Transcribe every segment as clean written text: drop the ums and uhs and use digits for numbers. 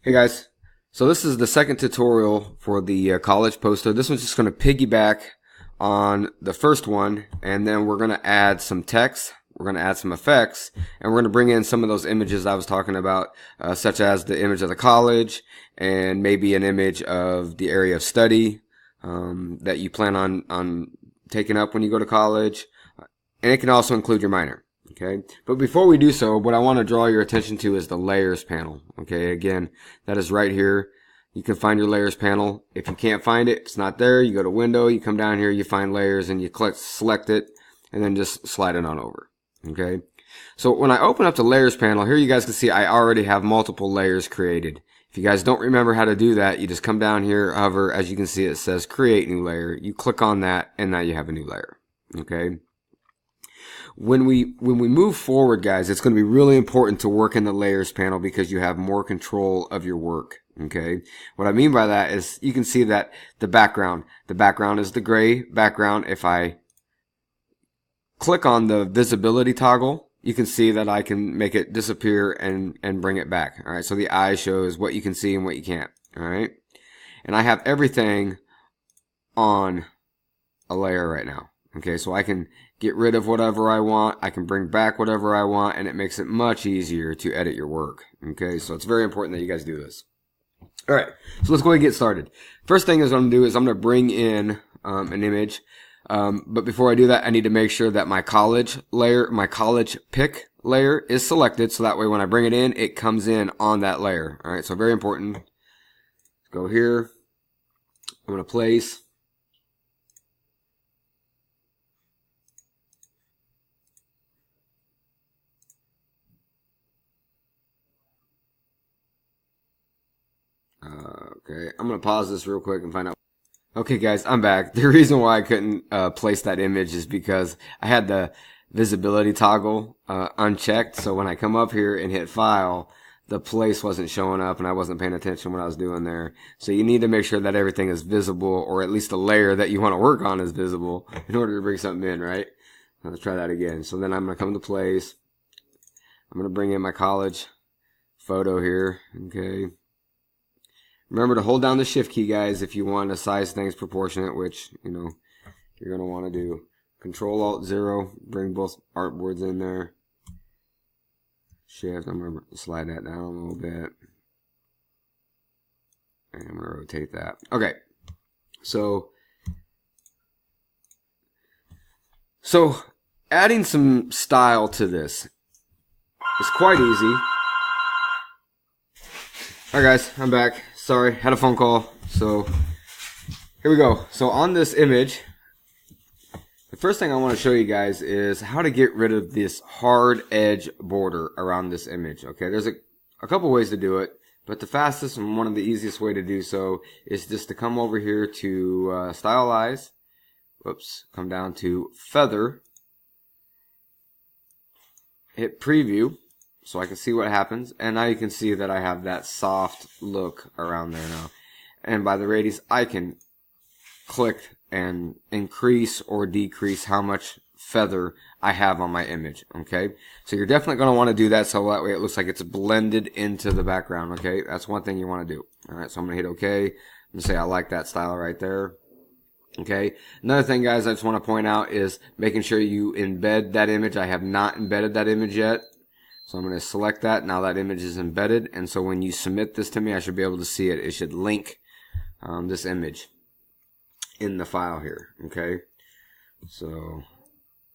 Hey guys, so this is the second tutorial for the college poster. This one's just going to piggyback on the first one, and then we're going to add some text, we're going to add some effects, and we're going to bring in some of those images I was talking about, such as the image of the college, and maybe an image of the area of study that you plan on taking up when you go to college, and it can also include your minor. Okay, but before we do so, what I want to draw your attention to is the layers panel. Okay, again, that is right here. You can find your layers panel. If you can't find it, it's not there, you go to window, you come down here, you find layers, and you click select it, and then just slide it on over. Okay, so when I open up the layers panel, here you guys can see I already have multiple layers created. If you guys don't remember how to do that, you just come down here, hover, as you can see it says create new layer. You click on that, and now you have a new layer. Okay. When we move forward, guys, it's going to be really important to work in the layers panel because you have more control of your work. Okay. What I mean by that is you can see that the background is the gray background. If I click on the visibility toggle, you can see that I can make it disappear and bring it back. All right. So the eye shows what you can see and what you can't. All right. And I have everything on a layer right now. Okay, so I can get rid of whatever I want, I can bring back whatever I want, and it makes it much easier to edit your work. Okay, so it's very important that you guys do this. Alright, so let's go ahead and get started. First thing I'm going to do is I'm going to bring in an image, but before I do that, I need to make sure that my college layer, my college pick layer is selected, so that way when I bring it in, it comes in on that layer. Alright, so very important. Go here, I'm going to place. Okay, I'm going to pause this real quick and find out. Okay guys, I'm back. The reason why I couldn't place that image is because I had the visibility toggle unchecked, so when I come up here and hit file, the place wasn't showing up and I wasn't paying attention when I was doing there. So you need to make sure that everything is visible, or at least the layer that you want to work on is visible in order to bring something in, right? Let's try that again. So then I'm going to come to place. I'm going to bring in my college photo here, okay? Remember to hold down the shift key, guys, if you want to size things proportionate, which, you know, you're going to want to do. Control-Alt-0, bring both artboards in there. Shift, I'm going to slide that down a little bit. And I'm going to rotate that. Okay, so adding some style to this is quite easy. Alright guys, I'm back. Sorry, had a phone call. So here we go. So on this image, the first thing I want to show you guys is how to get rid of this hard edge border around this image. Okay, there's a couple ways to do it, but the fastest and one of the easiest way to do so is just to come over here to stylize. Whoops, come down to feather, hit preview, so I can see what happens, and now you can see that I have that soft look around there now. And by the radius, I can click and increase or decrease how much feather I have on my image, okay? So you're definitely going to want to do that so that way it looks like it's blended into the background, okay? That's one thing you want to do. Alright, so I'm going to hit OK. I'm going to say I like that style right there. Okay. Another thing, guys, I just want to point out is making sure you embed that image. I have not embedded that image yet. So I'm going to select that. Now that image is embedded. And so when you submit this to me, I should be able to see it. It should link this image in the file here. Okay. So,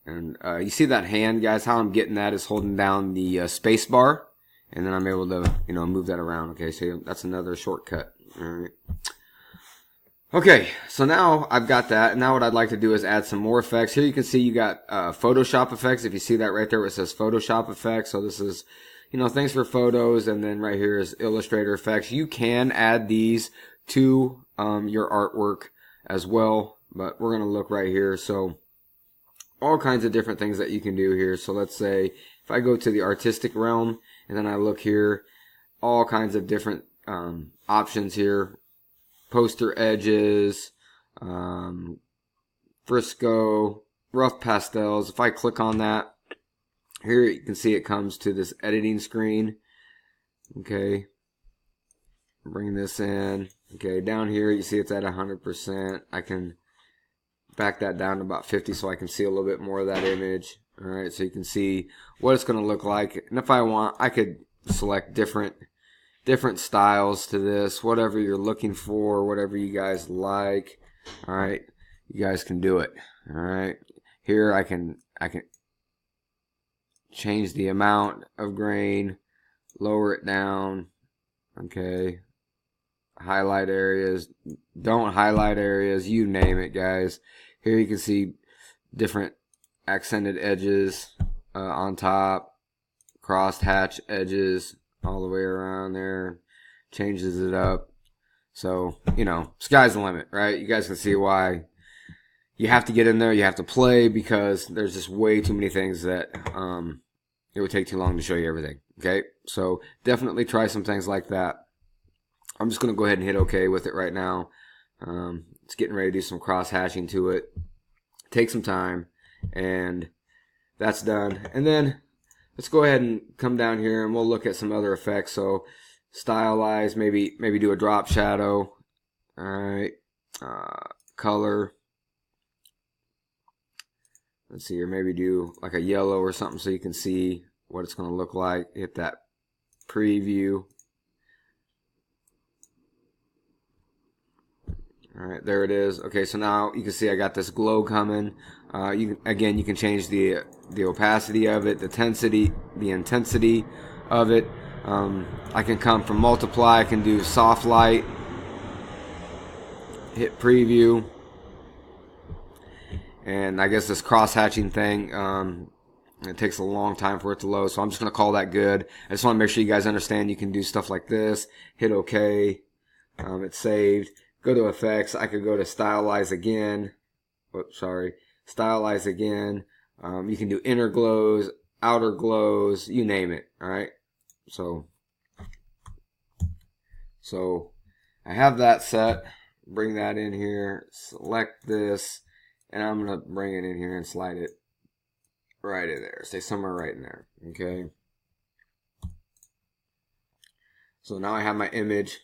and you see that hand, guys? How I'm getting that is holding down the space bar. And then I'm able to, you know, move that around. Okay. So that's another shortcut. All right. Okay, so now I've got that. Now what I'd like to do is add some more effects. Here you can see you got Photoshop effects. If you see that right there where it says Photoshop effects. So this is, you know, things for photos. And then right here is Illustrator effects. You can add these to your artwork as well. But we're going to look right here. So all kinds of different things that you can do here. So let's say if I go to the artistic realm and then I look here, all kinds of different options here. Poster edges, Frisco, rough pastels. If I click on that, here you can see it comes to this editing screen. Okay. bring this in. Okay, down here you see it's at 100%. I can back that down to about 50 so I can see a little bit more of that image. Alright, so you can see what it's going to look like. And if I want, I could select different styles to this, whatever you're looking for, whatever you guys like. Alright, you guys can do it. Alright, here I can change the amount of grain, lower it down. Okay, highlight areas, don't highlight areas, you name it, guys. Here you can see different accented edges on top, crossed hatch edges all the way around there, changes it up. So, you know, sky's the limit, right? You guys can see why you have to get in there, you have to play, because there's just way too many things that it would take too long to show you everything. Okay, so definitely try some things like that. I'm just going to go ahead and hit OK with it right now. It's getting ready to do some cross hatching to it. Take some time, and that's done. And then let's go ahead and come down here and we'll look at some other effects. So stylize, maybe do a drop shadow. Alright, color. Let's see here, maybe do like a yellow or something so you can see what it's going to look like. Hit that preview. Alright, there it is. Okay, so now you can see I got this glow coming. You can change the opacity of it, the intensity of it. I can come from multiply. I can do soft light. Hit preview. And I guess this cross hatching thing, it takes a long time for it to load, so I'm just going to call that good. I just want to make sure you guys understand you can do stuff like this. Hit OK. It's saved. Go to effects. I could go to stylize again. Oops, sorry. Stylize again. You can do inner glows, outer glows, you name it. Alright. So I have that set. Bring that in here. Select this. And I'm going to bring it in here and slide it right in there. Stay somewhere right in there. Okay. So now I have my image.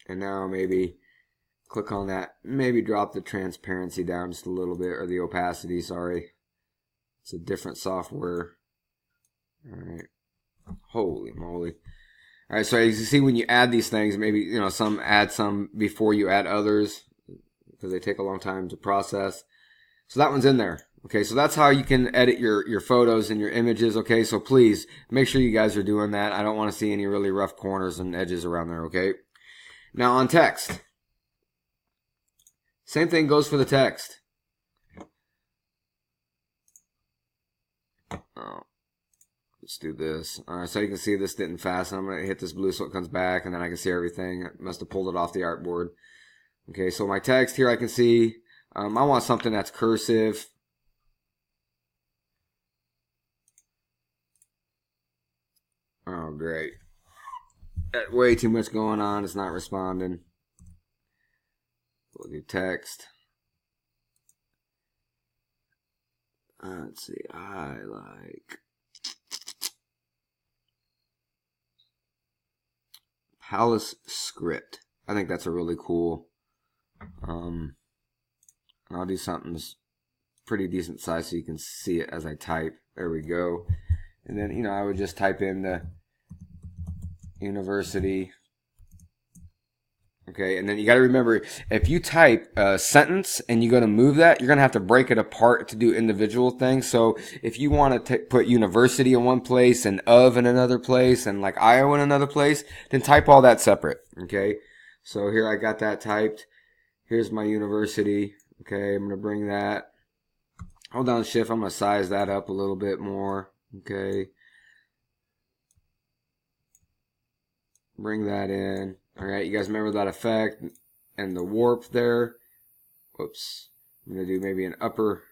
And now maybe click on that. Maybe drop the transparency down just a little bit. Or the opacity, sorry. It's a different software. Alright. Holy moly. Alright, so as you see when you add these things, maybe, you know, some add some before you add others, because they take a long time to process. So that one's in there. Okay, so that's how you can edit your photos and your images. Okay, so please make sure you guys are doing that. I don't want to see any really rough corners and edges around there. Okay, now on text, same thing goes for the text. Oh, let's do this. Alright, so you can see this didn't fasten. I'm going to hit this blue so it comes back, and then I can see everything. I must have pulled it off the artboard. Okay, so my text here I can see. I want something that's cursive. Oh, great. Way too much going on. It's not responding. We'll do text. Let's see. I like Palace Script. I think that's a really cool. I'll do something pretty decent size so you can see it as I type. There we go. And then, you know, I would just type in the university. Okay, and then you got to remember, if you type a sentence and you go to move that, you're going to have to break it apart to do individual things. So if you want to put university in one place and of in another place and like Iowa in another place, then type all that separate. Okay, so here I got that typed. Here's my university. Okay, I'm going to bring that. Hold down shift. I'm going to size that up a little bit more. Okay. Bring that in. Alright, you guys remember that effect and the warp there? Whoops. I'm going to do maybe an upper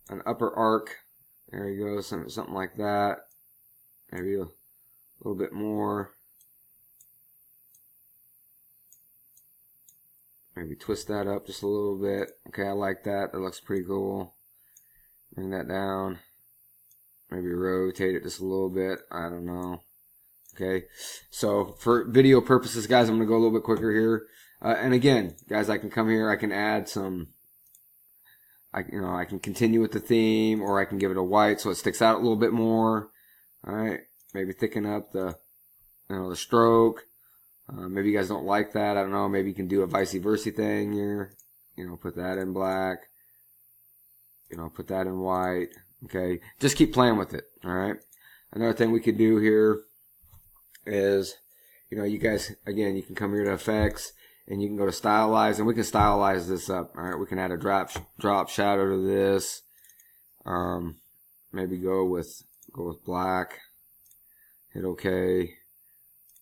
arc. There you go. Something like that. Maybe a little bit more. Maybe twist that up just a little bit. Okay, I like that. That looks pretty cool. Bring that down. Maybe rotate it just a little bit. I don't know. Okay, so for video purposes, guys, I'm going to go a little bit quicker here. And again, guys, I can come here, I can add some, I can continue with the theme, or I can give it a white so it sticks out a little bit more. All right, maybe thicken up the, the stroke. Maybe you guys don't like that. I don't know. Maybe you can do a vice versa thing here. Put that in black. Put that in white. Okay, just keep playing with it. All right. Another thing we could do here is, you guys, again, you can come here to effects and you can go to stylize, and we can stylize this up. All right, we can add a drop shadow to this. Maybe go with black. Hit OK.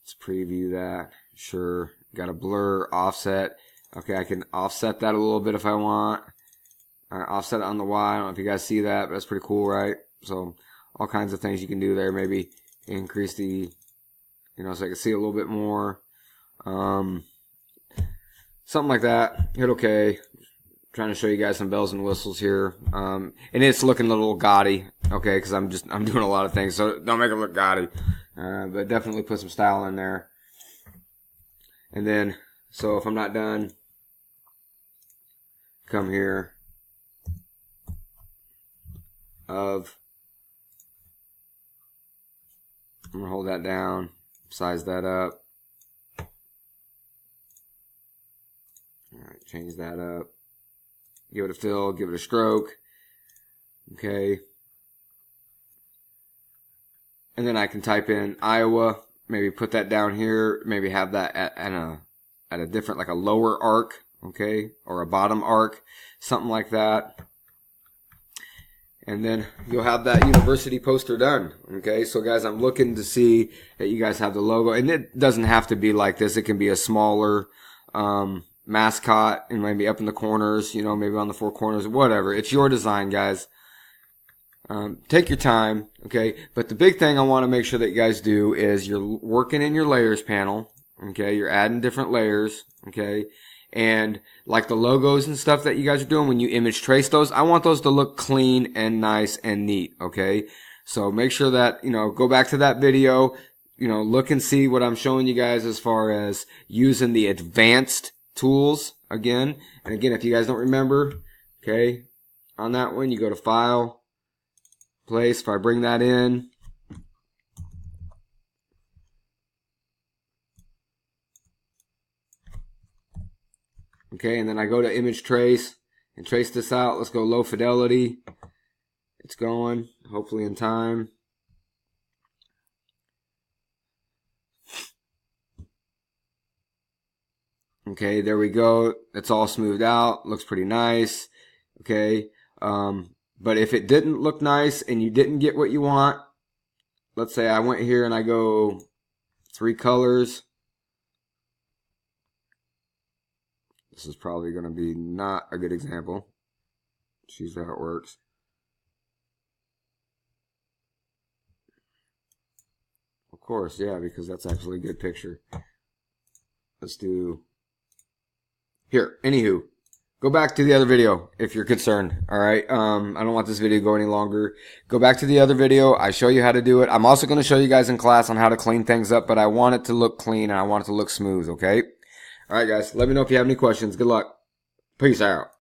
Let's preview that. Sure. Got a blur, offset. Okay, I can offset that a little bit if I want. Offset it on the Y. I don't know if you guys see that, but that's pretty cool, right? So all kinds of things you can do there. Maybe increase the, so I can see a little bit more. Something like that. Hit OK. Trying to show you guys some bells and whistles here. And it's looking a little gaudy, okay, because I'm doing a lot of things, so don't make it look gaudy. But definitely put some style in there. And then, so if I'm not done, come here. I'm going to hold that down, size that up. Alright, change that up. Give it a fill, give it a stroke. Okay. And then I can type in Iowa, maybe put that down here, maybe have that at a different, like a lower arc, okay, or a bottom arc, something like that. And then you'll have that university poster done, okay? So guys, I'm looking to see that you guys have the logo, and it doesn't have to be like this. It can be a smaller mascot, and maybe up in the corners, maybe on the four corners, whatever. It's your design, guys. Take your time, okay? But the big thing I want to make sure that you guys do is you're working in your layers panel, okay? You're adding different layers, okay? And like the logos and stuff that you guys are doing, when you image trace those, I want those to look clean and nice and neat, okay? So make sure that, go back to that video, look and see what I'm showing you guys as far as using the advanced tools again. And again, if you guys don't remember, okay, on that one, you go to File, Place. If I bring that in, okay, and then I go to Image Trace and trace this out. Let's go low fidelity. It's going, hopefully in time. Okay, there we go. It's all smoothed out. Looks pretty nice. Okay. But if it didn't look nice and you didn't get what you want, let's say I went here and I go 3 colors. This is probably going to be not a good example. Choose how it works. Of course, yeah, because that's actually a good picture. Let's do... Here, anywho, go back to the other video if you're concerned, all right? I don't want this video to go any longer. Go back to the other video. I show you how to do it. I'm also going to show you guys in class on how to clean things up, but I want it to look clean and I want it to look smooth, okay? All right, guys, let me know if you have any questions. Good luck. Peace out.